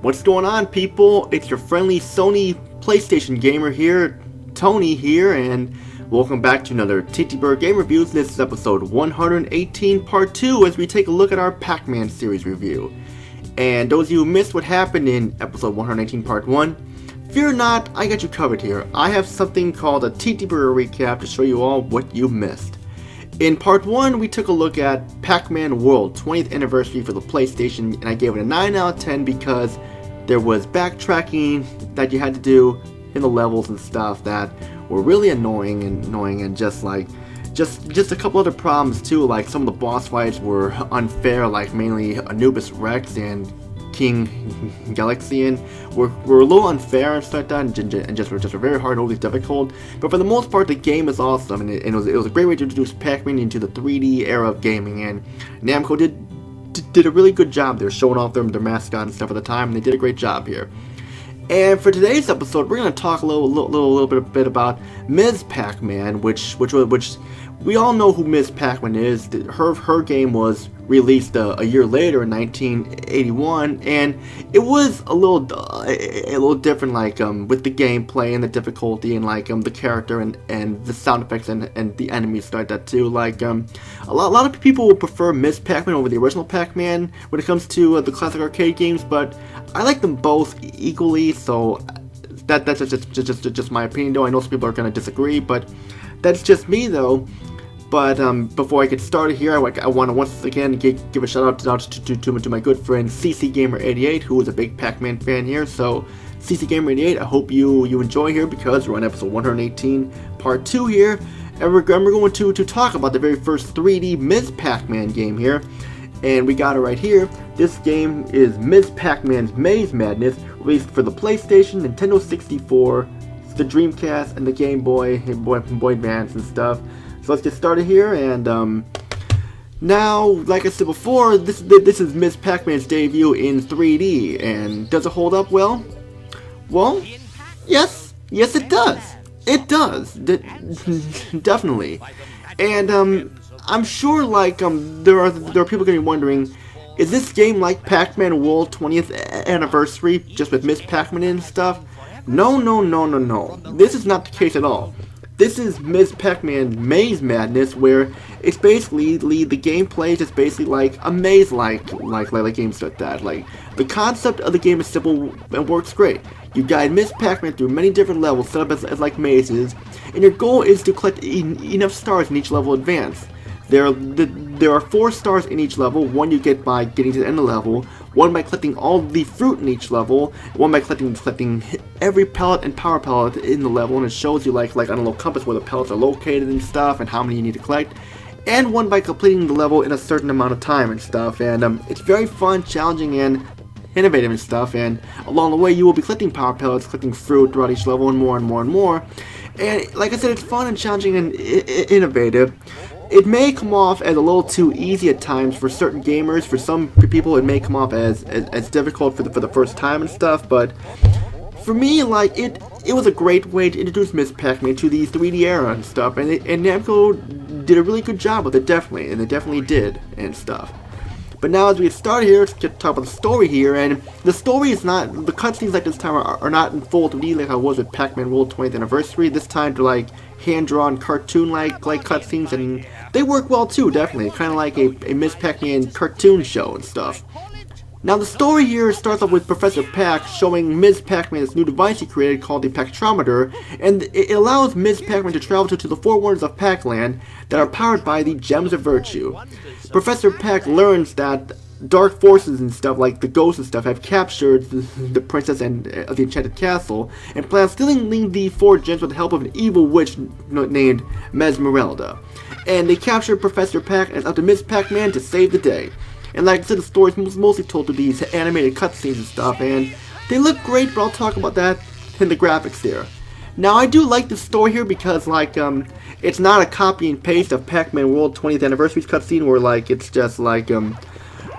What's going on, people? It's your friendly Sony PlayStation gamer here, Tony here, and welcome back to another TTBurger game reviews. This is episode 118, part 2, as we take a look at our Pac-Man Series review. And those of you who missed what happened in episode 118, part 1, fear not, I got you covered here. I have something called a TTBurger recap to show you all what you missed. In part 1, we took a look at Pac-Man World 20th anniversary for the PlayStation, and I gave it a 9 out of 10 because there was backtracking that you had to do in the levels and stuff that were really annoying and just a couple other problems too, like some of the boss fights were unfair, like mainly Anubis Rex and King Galaxian were a little unfair and stuff like that, and just were very hard, overly difficult. But for the most part, the game is awesome, and it was a great way to introduce Pac-Man into the 3D era of gaming. And Namco did a really good job there, showing off their mascot and stuff at the time, and they did a great job here. And for today's episode, we're going to talk a little bit about Ms. Pac-Man, which we all know who Ms. Pac-Man is. Her game was released a year later in 1981, and it was a little different, like with the gameplay and the difficulty and like the character and the sound effects and the enemies like that too. Like a lot of people will prefer Ms. Pac-Man over the original Pac-Man when it comes to the classic arcade games, but I like them both equally. So that's just my opinion, though. I know some people are going to disagree, but that's just me, though. But before I get started here, I want to once again give a shout out to my good friend CCGamer88, who is a big Pac-Man fan here. So CCGamer88, I hope you enjoy here, because we're on episode 118, part 2 here, and we're going to talk about the very first 3D Ms. Pac-Man game here, and we got it right here. This game is Ms. Pac-Man Maze Madness, released for the PlayStation, Nintendo 64, the Dreamcast, and the Game Boy Advance and stuff. So let's get started here, and now, like I said before, this is Ms. Pac-Man's debut in 3D, and does it hold up well? Well, yes it does. It does, definitely. And I'm sure like there are people gonna be wondering, is this game like Pac-Man World 20th anniversary, just with Ms. Pac-Man and stuff? No. This is not the case at all. This is Ms. Pac-Man Maze Madness, where it's basically the gameplay is just basically like a maze like games like that. Like, the concept of the game is simple and works great. You guide Ms. Pac-Man through many different levels set up as like mazes, and your goal is to collect enough stars in each level advance. There are 4 stars in each level. 1 you get by getting to the end of the level, 1 by collecting all the fruit in each level, 1 by collecting every pellet and power pellet in the level, and it shows you like on a little compass where the pellets are located and stuff and how many you need to collect, and 1 by completing the level in a certain amount of time and stuff. And it's very fun, challenging, and innovative and stuff, and along the way you will be collecting power pellets, collecting fruit throughout each level, and more and more and more. And like I said, it's fun and challenging and innovative. It may come off as a little too easy at times for certain gamers. For some people, it may come off as difficult for the first time and stuff. But for me, like it was a great way to introduce Ms. Pac-Man to the 3D era and stuff. And Namco did a really good job with it, definitely, and they definitely did and stuff. But now, as we get started here, let's talk about the story here. And the story is not, the cutscenes like this time are not in full 3D like I was with Pac-Man World 20th Anniversary. This time they're like hand-drawn, cartoon-like cutscenes, and they work well too, definitely. Kind of like a Ms. Pac-Man cartoon show and stuff. Now, the story here starts off with Professor Pac showing Ms. Pac-Man this new device he created called the Pactrometer, and it allows Ms. Pac-Man to travel to the 4 wonders of Pac-Land that are powered by the Gems of Virtue. Professor Pac learns that dark forces and stuff, like the ghosts and stuff, have captured the princess of the Enchanted Castle, and plans stealing the 4 gems with the help of an evil witch named Mesmeralda. And they capture Professor Pac, and it's up to Ms. Pac-Man to save the day. And like I said, the story is mostly told through these animated cutscenes and stuff, and they look great, but I'll talk about that in the graphics there. Now, I do like the story here because, like, it's not a copy and paste of Pac-Man World 20th Anniversary's cutscene where, like, it's just like,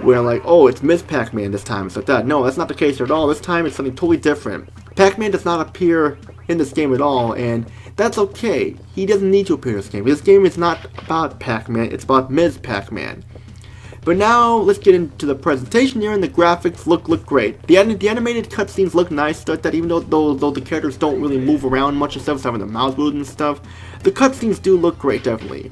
where, like, oh, it's Ms. Pac-Man this time, it's like that. No, that's not the case at all. This time it's something totally different. Pac-Man does not appear in this game at all, and that's okay. He doesn't need to appear in this game. This game is not about Pac-Man, it's about Ms. Pac-Man. But now let's get into the presentation here, and the graphics look great. The animated cutscenes look nice, that even though the characters don't really move around much and stuff, having their mouths moved and stuff, the cutscenes do look great, definitely.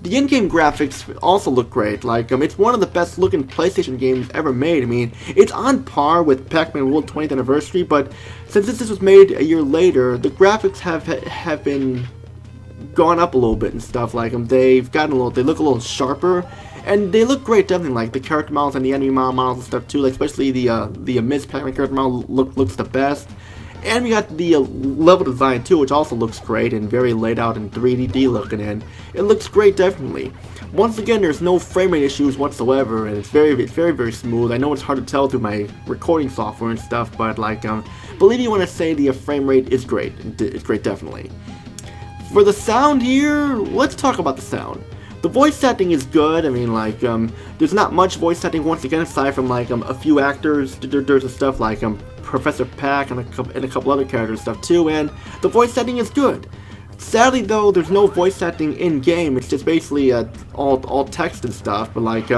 The in-game graphics also look great. Like, it's one of the best looking PlayStation games ever made. I mean, it's on par with Pac-Man World 20th Anniversary, but since this was made a year later, the graphics have been gone up a little bit and stuff. Like, they've gotten they look a little sharper. And they look great, definitely, like the character models and the enemy models and stuff too, like especially the Ms. Pac-Man character model looks the best. And we got the level design too, which also looks great and very laid out and 3D looking, and it looks great, definitely. Once again, there's no frame rate issues whatsoever, and it's very smooth. I know it's hard to tell through my recording software and stuff, but like, believe me when I say the frame rate is great. It's great, definitely. For the sound here, let's talk about the sound. The voice acting is good. I mean, like, there's not much voice acting once again, aside from like a few actors. There's stuff like Professor Pac and a couple other characters stuff too, and the voice acting is good. Sadly though, there's no voice acting in game. It's just basically all text and stuff. But like,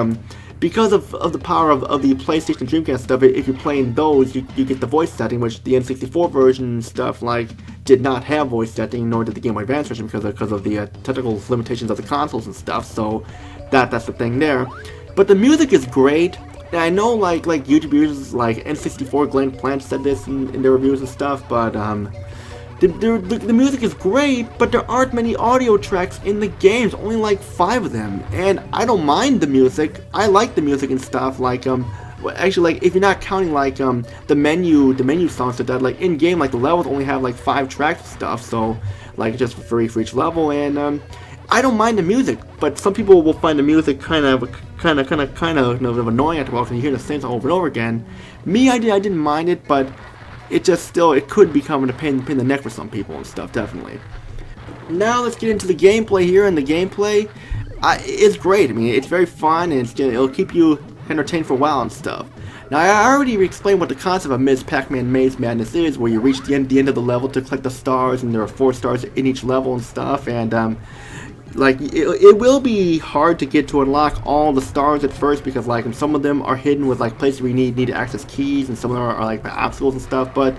because of the power of the PlayStation Dreamcast stuff, if you're playing those, you get the voice setting, which the N64 version and stuff like did not have voice setting, nor did the Game Boy Advance version because of the technical limitations of the consoles and stuff. So that's the thing there. But the music is great. And I know like YouTubers like N64 Glenn Plant said this in their reviews and stuff, but the music is great, but there aren't many audio tracks in the games, only like 5 of them, and I don't mind the music. I like the music and stuff, like, actually, like, if you're not counting, like, the menu songs that like, in-game, like, the levels only have, like, 5 tracks and stuff, so, like, just for each level, and, I don't mind the music, but some people will find the music kind of annoying after a while because you hear the same song over and over again. Me, I didn't mind it, but it could become a pain in the neck for some people and stuff, definitely. Now let's get into the gameplay here, and the gameplay is great. I mean, it's very fun, and it'll keep you entertained for a while and stuff. Now, I already explained what the concept of Ms. Pac-Man Maze Madness is, where you reach the end of the level to collect the stars, and there are 4 stars in each level and stuff, and like, it will be hard to get to unlock all the stars at first, because like some of them are hidden with like places where you need to access keys, and some of them are like the obstacles and stuff, but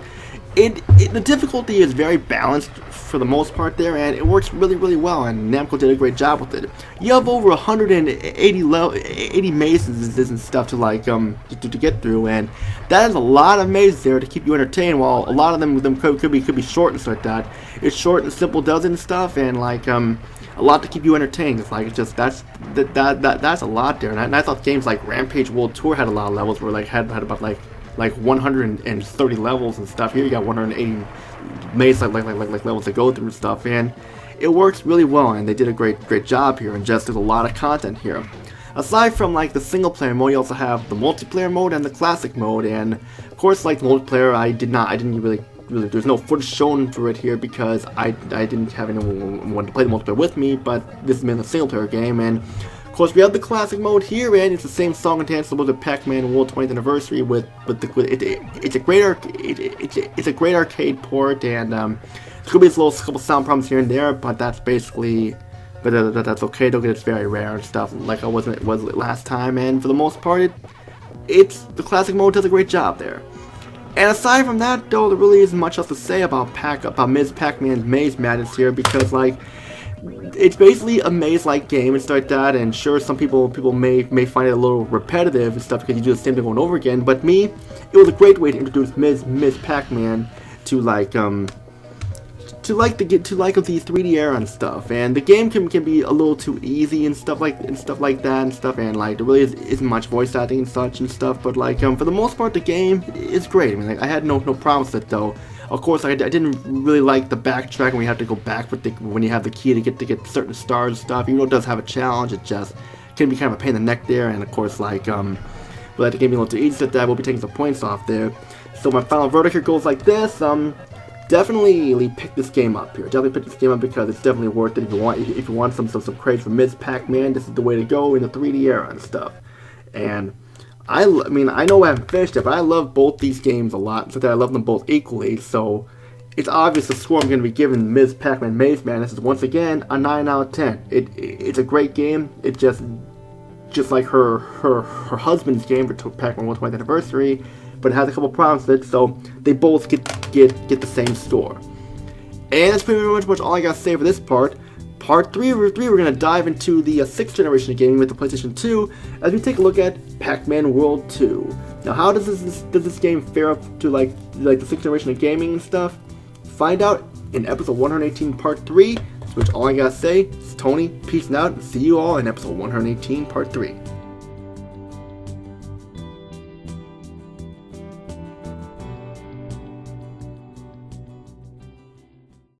the difficulty is very balanced for the most part there, and it works really well, and Namco did a great job with it. You have over 180 mazes and stuff to like to get through, and that is a lot of mazes there to keep you entertained, while a lot of them could be short and stuff like that. It's short and simple does and stuff, and like a lot to keep you entertained. It's like, it's just that's a lot there, and I thought games like Rampage World Tour had a lot of levels, where like had about like 130 levels and stuff. Here you got 180 maze like levels to go through and stuff, and it works really well, and they did a great job here, and just there's a lot of content here. Aside from like the single player mode, you also have the multiplayer mode and the classic mode, and of course like the multiplayer, I didn't really there's no footage shown for it here because I didn't have anyone to play the multiplayer with me, but this has been a single player game, and of course we have the classic mode here, and it's the same song and dance with the Pac-Man World 20th Anniversary it's a great arcade port, and there could be a couple sound problems here and there, but that's basically that's okay though, because it's very rare and stuff, like it was last time, and for the most part the classic mode does a great job there. And aside from that, though, there really isn't much else to say about Ms. Pac-Man Maze Madness here, because like it's basically a maze-like game and stuff like that. And sure, some people may find it a little repetitive and stuff because you do the same thing over and over again. But me, it was a great way to introduce Ms. Pac-Man to like the 3D era and stuff, and the game can be a little too easy and stuff like that, and like there really isn't much voice acting and such and stuff, but like for the most part the game is great. I mean, like I had no problems with it though. Of course, I didn't really like the backtrack when you have to go back when you have the key to get certain stars and stuff. Even though it does have a challenge, it just can be kind of a pain in the neck there, and of course like but the game being a little too easy at that, we'll be taking some points off there. So my final verdict here goes like this: definitely pick this game up here. Definitely pick this game up because it's definitely worth it. If you want some craze for Ms. Pac-Man, this is the way to go in the 3D era and stuff. And I mean, I know I haven't finished it, but I love both these games a lot, so that I love them both equally. So it's obvious the score I'm going to be giving Ms. Pac-Man Maze Madness is once again a 9 out of 10. It's a great game. It just just like her husband's game for Pac-Man 120th anniversary, but it has a couple problems with it, so they both get the same score. And that's pretty much all I gotta say for this part. Part 3 we're gonna dive into the 6th generation of gaming with the PlayStation 2 as we take a look at Pac-Man World 2. Now, how does this game fare up to like the 6th generation of gaming and stuff? Find out in episode 118 part 3. Which all I gotta say is Tony, peace out, and see you all in episode 118 part 3.